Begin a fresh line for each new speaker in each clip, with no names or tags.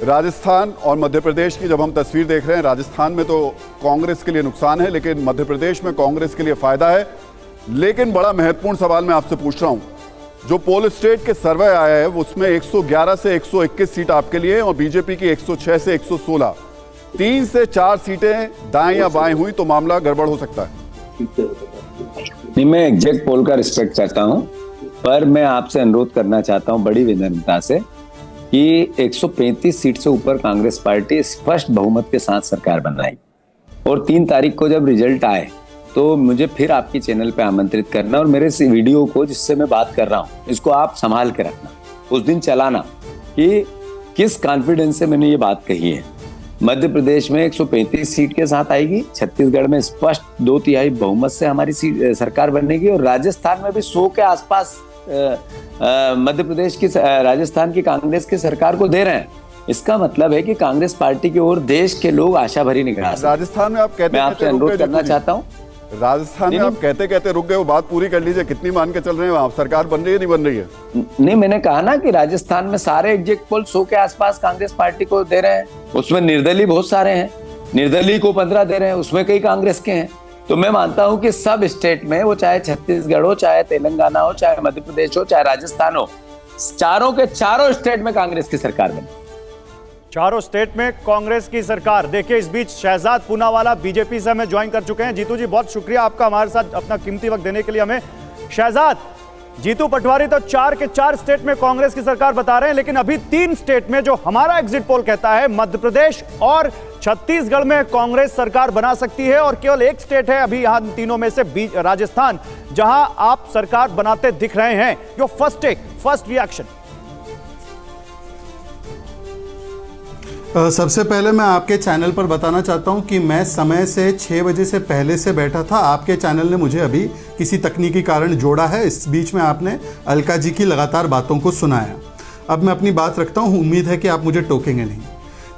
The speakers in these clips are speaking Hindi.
राजस्थान और मध्य प्रदेश की जब हम तस्वीर देख रहे हैं, राजस्थान में तो कांग्रेस के लिए नुकसान है, लेकिन मध्य प्रदेश में कांग्रेस के लिए फायदा है। लेकिन बड़ा महत्वपूर्ण सवाल मैं आपसे पूछ रहा हूं, जो पोल स्टेट के सर्वे आया है उसमें 111 से 121 सीट आपके लिए और बीजेपी की 106 से 116, 3 से 4 सीटें दाएं या बाएं हुई तो मामला गड़बड़ हो सकता है।
नहीं, मैं एग्जैक्ट पोल का रिस्पेक्ट करता हूं, पर मैं आपसे अनुरोध करना चाहता हूं बड़ी विनम्रता से कि 135 सीट से ऊपर कांग्रेस पार्टी स्पष्ट बहुमत के साथ सरकार बनाई और 3 तारीख को जब रिजल्ट आए तो मुझे फिर आपकी चैनल पे आमंत्रित करना और मेरे इस वीडियो को जिससे मैं बात कर रहा हूँ इसको आप संभाल के रखना, उस दिन चलाना कि किस कॉन्फिडेंस से मैंने ये बात कही है। मध्य प्रदेश में 135 सीट के साथ आएगी, छत्तीसगढ़ में स्पष्ट 2/3 बहुमत से हमारी सरकार बनेगी और राजस्थान में भी 100 के आसपास मध्य प्रदेश की राजस्थान की कांग्रेस की सरकार को दे रहे हैं। इसका मतलब है कि कांग्रेस पार्टी की ओर देश के लोग आशा भरी निगाह से।
राजस्थान में आप कहते,
मैं आपसे अनुरोध करना चाहता हूँ,
राजस्थान में आप कहते कहते रुक गए, वो बात पूरी कर लीजिए। कितनी मान के चल रहे हैं वहां सरकार बन रही है, नहीं बन रही है?
नहीं, मैंने कहा ना कि राजस्थान में सारे एग्जिट पोल 100 के आसपास कांग्रेस पार्टी को दे रहे हैं। उसमें निर्दलीय बहुत सारे हैं, निर्दलीय को 15 दे रहे हैं, उसमें कई कांग्रेस के हैं। तो मैं मानता हूं कि सब स्टेट में, वो चाहे छत्तीसगढ़ हो, चाहे तेलंगाना हो, चाहे मध्य प्रदेश हो, चाहे राजस्थान हो, चारों के चारों स्टेट में कांग्रेस की सरकार बने।
चारों स्टेट में कांग्रेस की सरकार। देखिए, इस बीच शहजाद पूनावाला बीजेपी से हमें ज्वाइन कर चुके हैं। जीतू जी, बहुत शुक्रिया आपका हमारे साथ अपना कीमती वक्त देने के लिए हमें। शहजाद, जीतू पटवारी तो 4 के 4 स्टेट में कांग्रेस की सरकार बता रहे हैं, लेकिन अभी 3 स्टेट में जो हमारा एग्जिट पोल कहता है, मध्य प्रदेश और छत्तीसगढ़ में कांग्रेस सरकार बना सकती है और केवल एक स्टेट है अभी यहां तीनों में से राजस्थान, जहां आप सरकार बनाते दिख रहे हैं। Your first reaction.
सबसे पहले मैं आपके चैनल पर बताना चाहता हूं कि मैं समय से 6 बजे से पहले से बैठा था। आपके चैनल ने मुझे अभी किसी तकनीकी कारण जोड़ा है। इस बीच में आपने अलका जी की लगातार बातों को सुनाया। अब मैं अपनी बात रखता हूं, उम्मीद है कि आप मुझे टोकेंगे नहीं।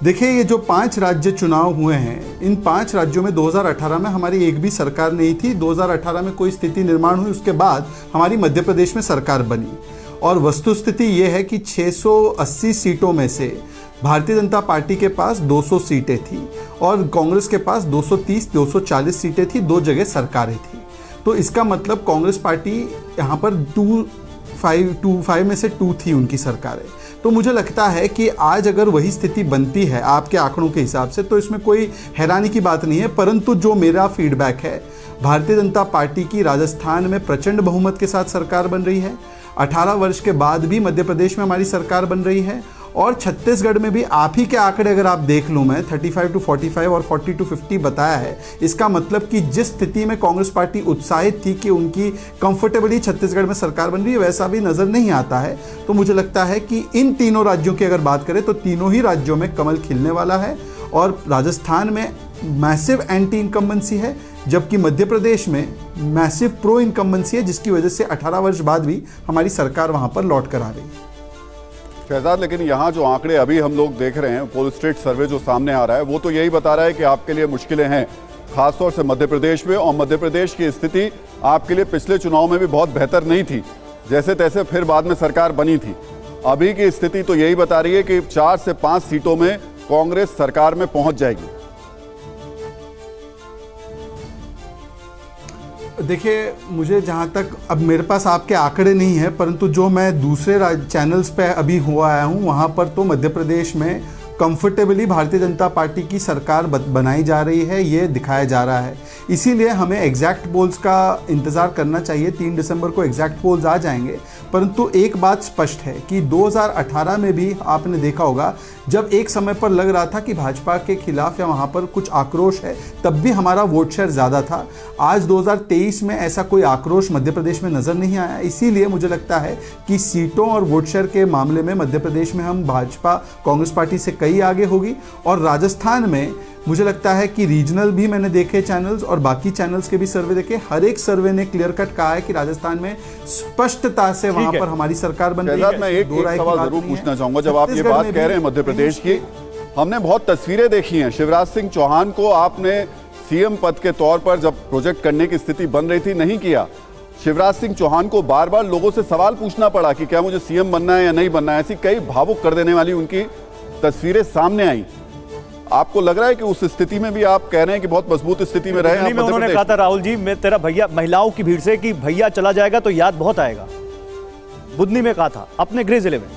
देखिए, ये जो 5 राज्य चुनाव हुए हैं, इन 5 राज्यों में 2018 में हमारी एक भी सरकार नहीं थी। 2018 में कोई स्थिति निर्माण हुई, उसके बाद हमारी मध्य प्रदेश में सरकार बनी और वस्तुस्थिति ये है कि 680 सीटों में से भारतीय जनता पार्टी के पास 200 सीटें थी और कांग्रेस के पास 230-240 सीटें थी, 2 जगह सरकारें थी। तो इसका मतलब कांग्रेस पार्टी यहाँ पर 2-5 में से 2 थी उनकी सरकारें। तो मुझे लगता है कि आज अगर वही स्थिति बनती है आपके आंकड़ों के हिसाब से, तो इसमें कोई हैरानी की बात नहीं है। परंतु जो मेरा फीडबैक है, भारतीय जनता पार्टी की राजस्थान में प्रचंड बहुमत के साथ सरकार बन रही है। 18 वर्ष के बाद भी मध्य प्रदेश में हमारी सरकार बन रही है और छत्तीसगढ़ में भी आप ही के आंकड़े अगर आप देख लूँ, मैं 35-45 और 40-50 बताया है। इसका मतलब कि जिस स्थिति में कांग्रेस पार्टी उत्साहित थी कि उनकी कंफर्टेबली छत्तीसगढ़ में सरकार बन रही है, वैसा भी नज़र नहीं आता है। तो मुझे लगता है कि इन तीनों राज्यों की अगर बात करें तो तीनों ही राज्यों में कमल खिलने वाला है और राजस्थान में मैसिव एंटी इनकम्बेंसी है, जबकि मध्य प्रदेश में मैसिव प्रो इनकम्बेंसी है, जिसकी वजह से 18 वर्ष बाद भी हमारी सरकार वहाँ पर लौट कर आ रही है।
शहजाद, लेकिन यहाँ जो आंकड़े अभी हम लोग देख रहे हैं, पोल स्टेट सर्वे जो सामने आ रहा है, वो तो यही बता रहा है कि आपके लिए मुश्किलें हैं, खासतौर से मध्य प्रदेश में। और मध्य प्रदेश की स्थिति आपके लिए पिछले चुनाव में भी बहुत बेहतर नहीं थी, जैसे तैसे फिर बाद में सरकार बनी थी। अभी की स्थिति तो यही बता रही है कि 4 से 5 सीटों में कांग्रेस सरकार में पहुंच जाएगी।
देखिए, मुझे जहाँ तक, अब मेरे पास आपके आंकड़े नहीं है, परंतु जो मैं दूसरे चैनल्स पे अभी हुआ आया हूँ, वहाँ पर तो मध्य प्रदेश में कंफर्टेबली भारतीय जनता पार्टी की सरकार बनाई जा रही है, ये दिखाया जा रहा है। इसीलिए हमें एग्जैक्ट पोल्स का इंतज़ार करना चाहिए। 3 दिसंबर को एग्जैक्ट पोल्स आ जाएंगे। परंतु एक बात स्पष्ट है कि 2018 में भी आपने देखा होगा, जब एक समय पर लग रहा था कि भाजपा के खिलाफ या वहाँ पर कुछ आक्रोश है, तब भी हमारा वोट शेयर ज़्यादा था। आज 2023 में ऐसा कोई आक्रोश मध्य प्रदेश में नज़र नहीं आया। इसीलिए मुझे लगता है कि सीटों और वोट शेयर के मामले में मध्य प्रदेश में हम भाजपा कांग्रेस पार्टी से कई आगे होगी। और राजस्थान में मुझे लगता है कि रीजनल भी मैंने देखे चैनल्स और बाकी चैनल्स के भी सर्वे देखे, हर एक सर्वे ने क्लियर कट कहा है कि राजस्थान में स्पष्टता से वहां पर हमारी सरकार बन रही है।
मैं एक सवाल जरूर पूछना चाहूंगा, जब आप ये बात कह रहे हैं मध्य प्रदेश की, हमने बहुत तस्वीरें देखी हैं। शिवराज सिंह चौहान को आपने सीएम पद के तौर पर जब प्रोजेक्ट करने की स्थिति बन रही थी, नहीं किया। शिवराज सिंह चौहान को बार बार लोगों से सवाल पूछना पड़ा कि क्या मुझे सीएम बनना है या नहीं बनना है। ऐसी कई भावुक कर देने वाली उनकी तस्वीरें सामने आई, आपको लग रहा है कि उस स्थिति में भी आप कह रहे हैं कि बहुत मजबूत स्थिति में रहे हैं आप मध्य
उन्होंने
प्रदेश
कहा था राहुल जी, मैं तेरा भैया, महिलाओं की भीड़ से कि भैया चला जाएगा तो याद बहुत आएगा, बुधनी में कहा था अपने गृह जिले में।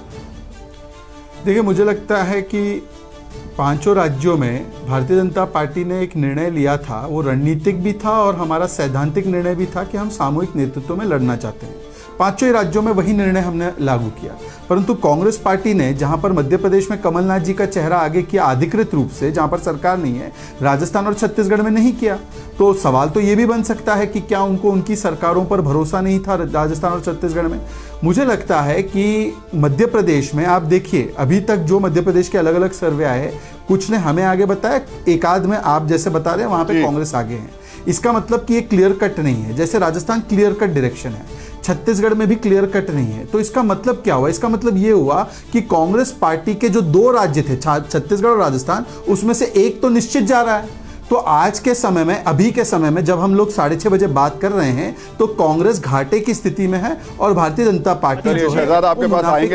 देखिए, मुझे लगता है कि पांचों राज्यों में भारतीय जनता पार्टी ने एक निर्णय लिया था, वो रणनीतिक भी था और हमारा सैद्धांतिक निर्णय भी था कि हम सामूहिक नेतृत्व में लड़ना चाहते हैं। पांचों ही राज्यों में वही निर्णय हमने लागू किया। परंतु कांग्रेस पार्टी ने, जहां पर मध्य प्रदेश में कमलनाथ जी का चेहरा आगे किया अधिकृत रूप से, जहां पर सरकार नहीं है, राजस्थान और छत्तीसगढ़ में नहीं किया, तो सवाल तो ये भी बन सकता है कि क्या उनको उनकी सरकारों पर भरोसा नहीं था राजस्थान और छत्तीसगढ़ में। मुझे लगता है कि मध्य प्रदेश में आप देखिए, अभी तक जो मध्य प्रदेश के अलग अलग सर्वे आए, कुछ ने हमें आगे बताया, एक आध में आप जैसे बता रहे हैं वहां पे कांग्रेस आगे है। इसका मतलब कि ये क्लियर कट नहीं है। जैसे राजस्थान क्लियर कट डायरेक्शन है, छत्तीसगढ़ में भी क्लियर कट नहीं है। तो इसका मतलब क्या हुआ? इसका मतलब ये हुआ कि कांग्रेस पार्टी के जो दो राज्य थे, छत्तीसगढ़ और राजस्थान, उसमें से एक तो निश्चित जा रहा है। तो आज के समय में, अभी के समय में जब हम लोग 6:30 बजे बात कर रहे हैं, तो कांग्रेस घाटे की स्थिति में है और भारतीय जनता पार्टी जो है
शहजाद आपके पास आएंगे।